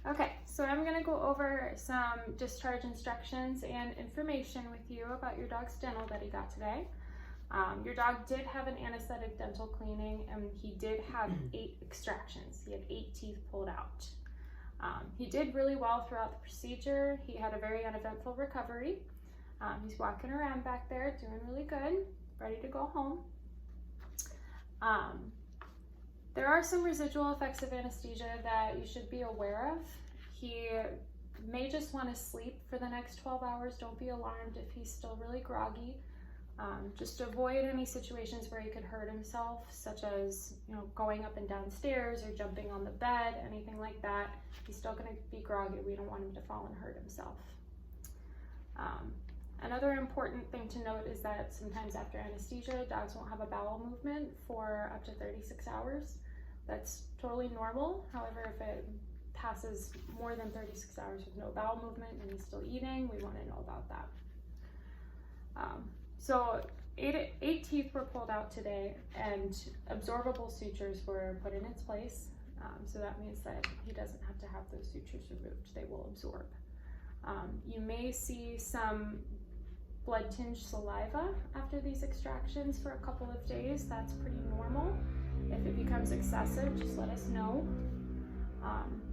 Okay, so I'm going to go over some discharge instructions and information with you about your dog's dental that he got today. Your dog did have an anesthetic dental cleaning, and he did have 8 extractions. He had 8 teeth pulled out. He did really well throughout the procedure. He had a very uneventful recovery. He's walking around back there doing really good, ready to go home. There are some residual effects of anesthesia that you should be aware of. He may just want to sleep for the next 12 hours. Don't be alarmed if he's still really groggy. Just avoid any situations where he could hurt himself, such as going up and down stairs or jumping on the bed, anything like that. He's still going to be groggy. We don't want him to fall and hurt himself. Another important thing to note is that sometimes after anesthesia, dogs won't have a bowel movement for up to 36 hours. That's totally normal. However, if it passes more than 36 hours with no bowel movement and he's still eating, we want to know about that. So 8 teeth were pulled out today, and absorbable sutures were put in its place. So that means that he doesn't have to have those sutures removed. They will absorb. You may see some blood-tinged saliva after these extractions for a couple of days. That's pretty normal. If it becomes excessive, just let us know.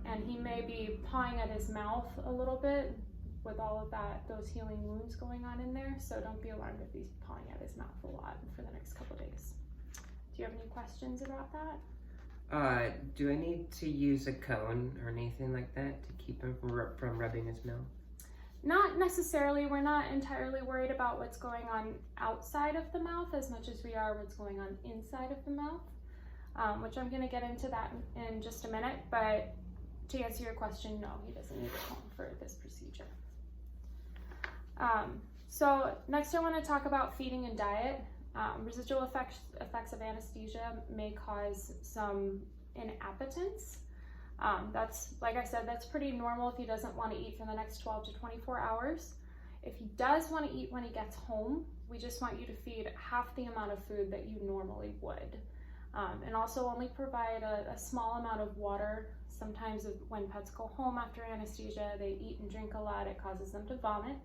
And he may be pawing at his mouth a little bit with all of those healing wounds going on in there. So don't be alarmed if he's pawing at his mouth a lot for the next couple of days. Do you have any questions about that? Do I need to use a cone or anything like that to keep him from rubbing his mouth? Not necessarily. We're not entirely worried about what's going on outside of the mouth as much as we are what's going on inside of the mouth, which I'm going to get into that in just a minute. But to answer your question, no, he doesn't need a cone for this procedure. So next I want to talk about feeding and diet. Residual effects of anesthesia may cause some inappetence. That's, like I said, that's pretty normal if he doesn't want to eat for the next 12 to 24 hours. If he does want to eat when he gets home, we just want you to feed half the amount of food that you normally would. And also only provide a small amount of water. Sometimes when pets go home after anesthesia, they eat and drink a lot. It causes them to vomit.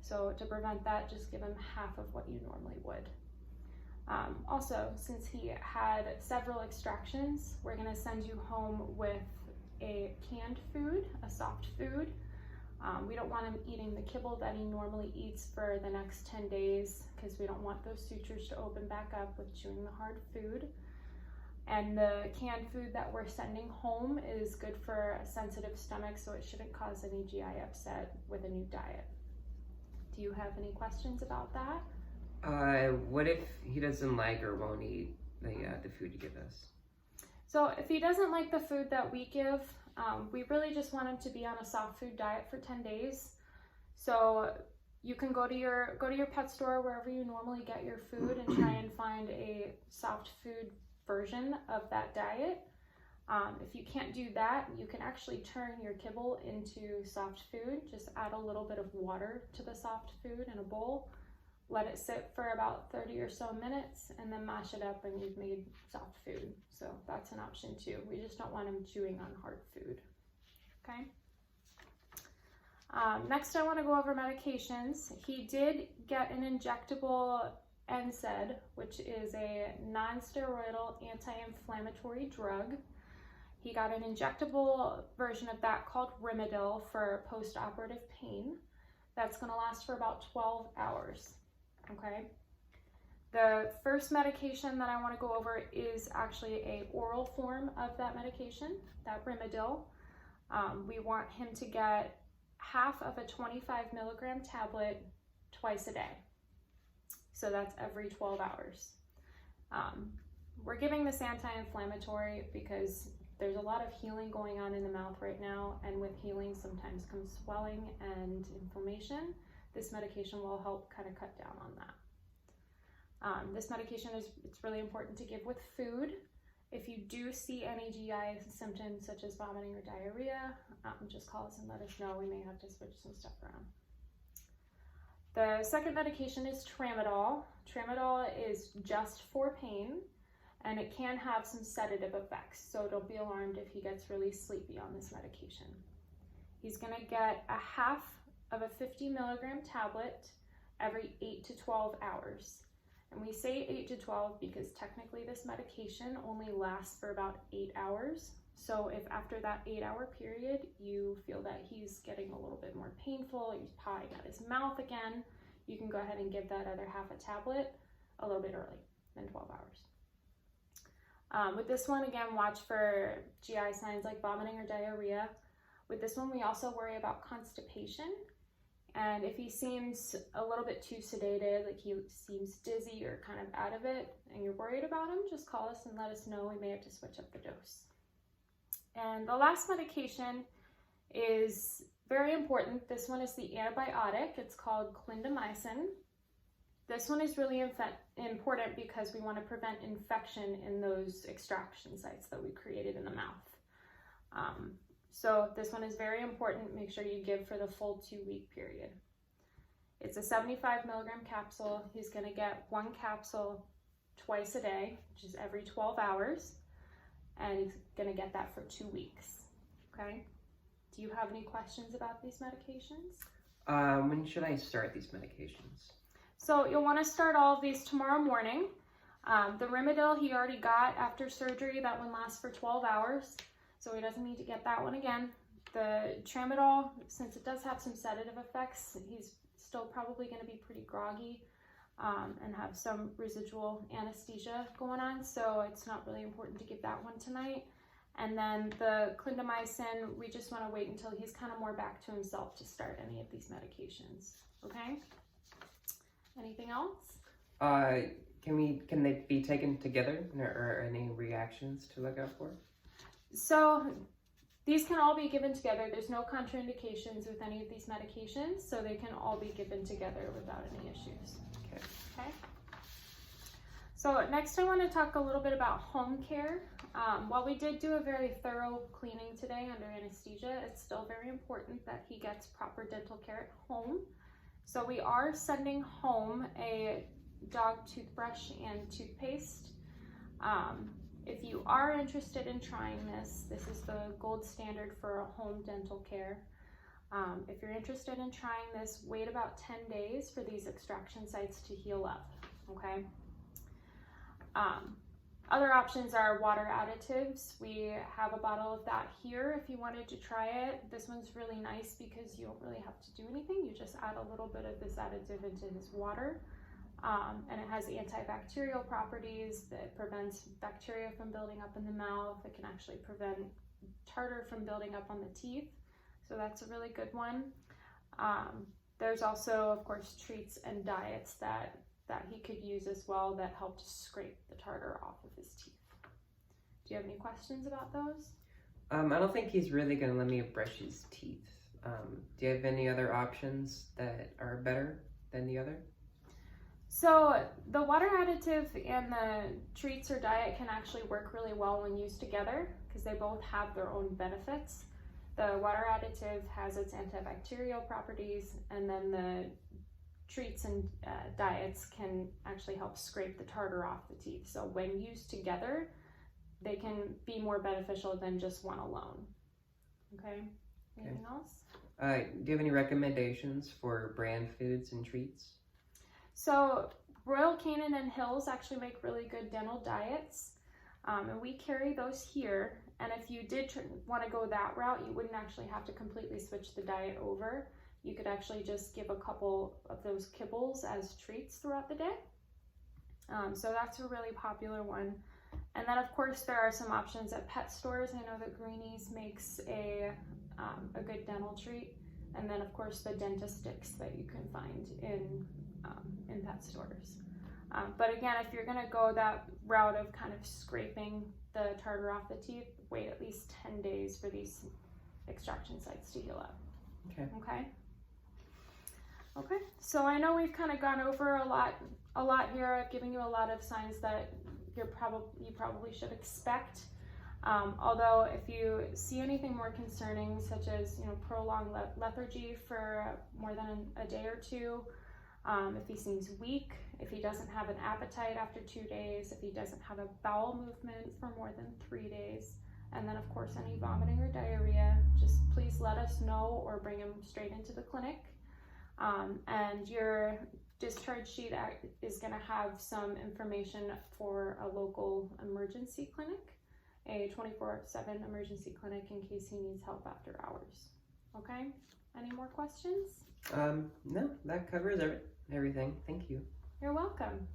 So to prevent that, just give them half of what you normally would. Also, since he had several extractions, we're going to send you home with a canned food, a soft food. We don't want him eating the kibble that he normally eats for the next 10 days because we don't want those sutures to open back up with chewing the hard food. And the canned food that we're sending home is good for a sensitive stomach, so it shouldn't cause any GI upset with a new diet. Do you have any questions about that? What if he doesn't like or won't eat the food you give us? So if he doesn't like the food that we give, we really just want him to be on a soft food diet for 10 days. So you can go to your pet store wherever you normally get your food and try and find a soft food version of that diet. If you can't do that, you can actually turn your kibble into soft food. Just add a little bit of water to the soft food in a bowl. Let it sit for about 30 or so minutes and then mash it up and you've made soft food. So that's an option too. We just don't want him chewing on hard food. Okay. Next I want to go over medications. He did get an injectable NSAID, which is a non-steroidal anti-inflammatory drug. He got an injectable version of that called Rimadyl for post-operative pain. That's going to last for about 12 hours. Okay. The first medication that I want to go over is actually a oral form of that medication, that Rimadyl. We want him to get half of a 25 milligram tablet twice a day. So that's every 12 hours. We're giving this anti-inflammatory because there's a lot of healing going on in the mouth right now, and with healing sometimes comes swelling and inflammation. This medication will help kind of cut down on that. This medication it's really important to give with food. If you do see any GI symptoms such as vomiting or diarrhea, just call us and let us know. We may have to switch some stuff around. The second medication is Tramadol. Tramadol is just for pain, and it can have some sedative effects, so don't be alarmed if he gets really sleepy on this medication. he's going to get a half of a 50 milligram tablet every 8 to 12 hours. And we say 8 to 12 because technically this medication only lasts for about 8 hours. So if after that 8-hour period you feel that he's getting a little bit more painful, he's pawing at his mouth again, you can go ahead and give that other half a tablet a little bit early than 12 hours. With this one, again, watch for GI signs like vomiting or diarrhea. With this one, we also worry about constipation. And if he seems a little bit too sedated, like he seems dizzy or kind of out of it, and you're worried about him, just call us and let us know. We may have to switch up the dose. And the last medication is very important. This one is the antibiotic. It's called clindamycin. This one is really important because we want to prevent infection in those extraction sites that we created in the mouth. So this one is very important. Make sure you give for the full 2-week period. It's a 75 milligram capsule. He's going to get 1 capsule twice a day, which is every 12 hours. And he's going to get that for 2 weeks. Okay? Do you have any questions about these medications? When should I start these medications? So you'll want to start all of these tomorrow morning. The Rimadyl he already got after surgery. That one lasts for 12 hours. So he doesn't need to get that one again. The Tramadol, since it does have some sedative effects, he's still probably going to be pretty groggy and have some residual anesthesia going on. So it's not really important to give that one tonight. And then the clindamycin, we just want to wait until he's kind of more back to himself to start any of these medications. Okay? Anything else? Can they be taken together, or any reactions to look out for? So these can all be given together. There's no contraindications with any of these medications, so they can all be given together without any issues. Okay. So next I want to talk a little bit about home care. While we did do a very thorough cleaning today under anesthesia, it's still very important that he gets proper dental care at home. So we are sending home a dog toothbrush and toothpaste. If you are interested in trying this, this is the gold standard for a home dental care. If you're interested in trying this, wait about 10 days for these extraction sites to heal up, okay? Other options are water additives. We have a bottle of that here if you wanted to try it. This one's really nice because you don't really have to do anything. You just add a little bit of this additive into his water. And it has antibacterial properties that prevents bacteria from building up in the mouth. It can actually prevent tartar from building up on the teeth. So that's a really good one. There's also, of course, treats and diets that he could use as well that help to scrape the tartar off of his teeth. Do you have any questions about those? I don't think he's really going to let me brush his teeth. Do you have any other options that are better than the other? So the water additive and the treats or diet can actually work really well when used together because they both have their own benefits. The water additive has its antibacterial properties, and then the treats and diets can actually help scrape the tartar off the teeth. So when used together, they can be more beneficial than just one alone. Okay, anything else? Do you have any recommendations for brand foods and treats? So Royal Canin and Hills actually make really good dental diets, and we carry those here. And if you did want to go that route, you wouldn't actually have to completely switch the diet over. You could actually just give a couple of those kibbles as treats throughout the day. So that's a really popular one. And then of course there are some options at pet stores. I know that Greenies makes a good dental treat. And then of course the dentist sticks that you can find in pet stores. But again, if you're gonna go that route of kind of scraping the tartar off the teeth, wait at least 10 days for these extraction sites to heal up. Okay, so I know we've kind of gone over a lot here. I've given you a lot of signs that you probably should expect. Although if you see anything more concerning, such as prolonged lethargy for more than a day or two, if he seems weak, if he doesn't have an appetite after 2 days, if he doesn't have a bowel movement for more than 3 days, And then of course, any vomiting or diarrhea, just please let us know or bring him straight into the clinic. And your discharge sheet is going to have some information for a local emergency clinic, a 24/7 emergency clinic in case he needs help after hours. Okay? Any more questions? No, that covers everything. Thank you. You're welcome.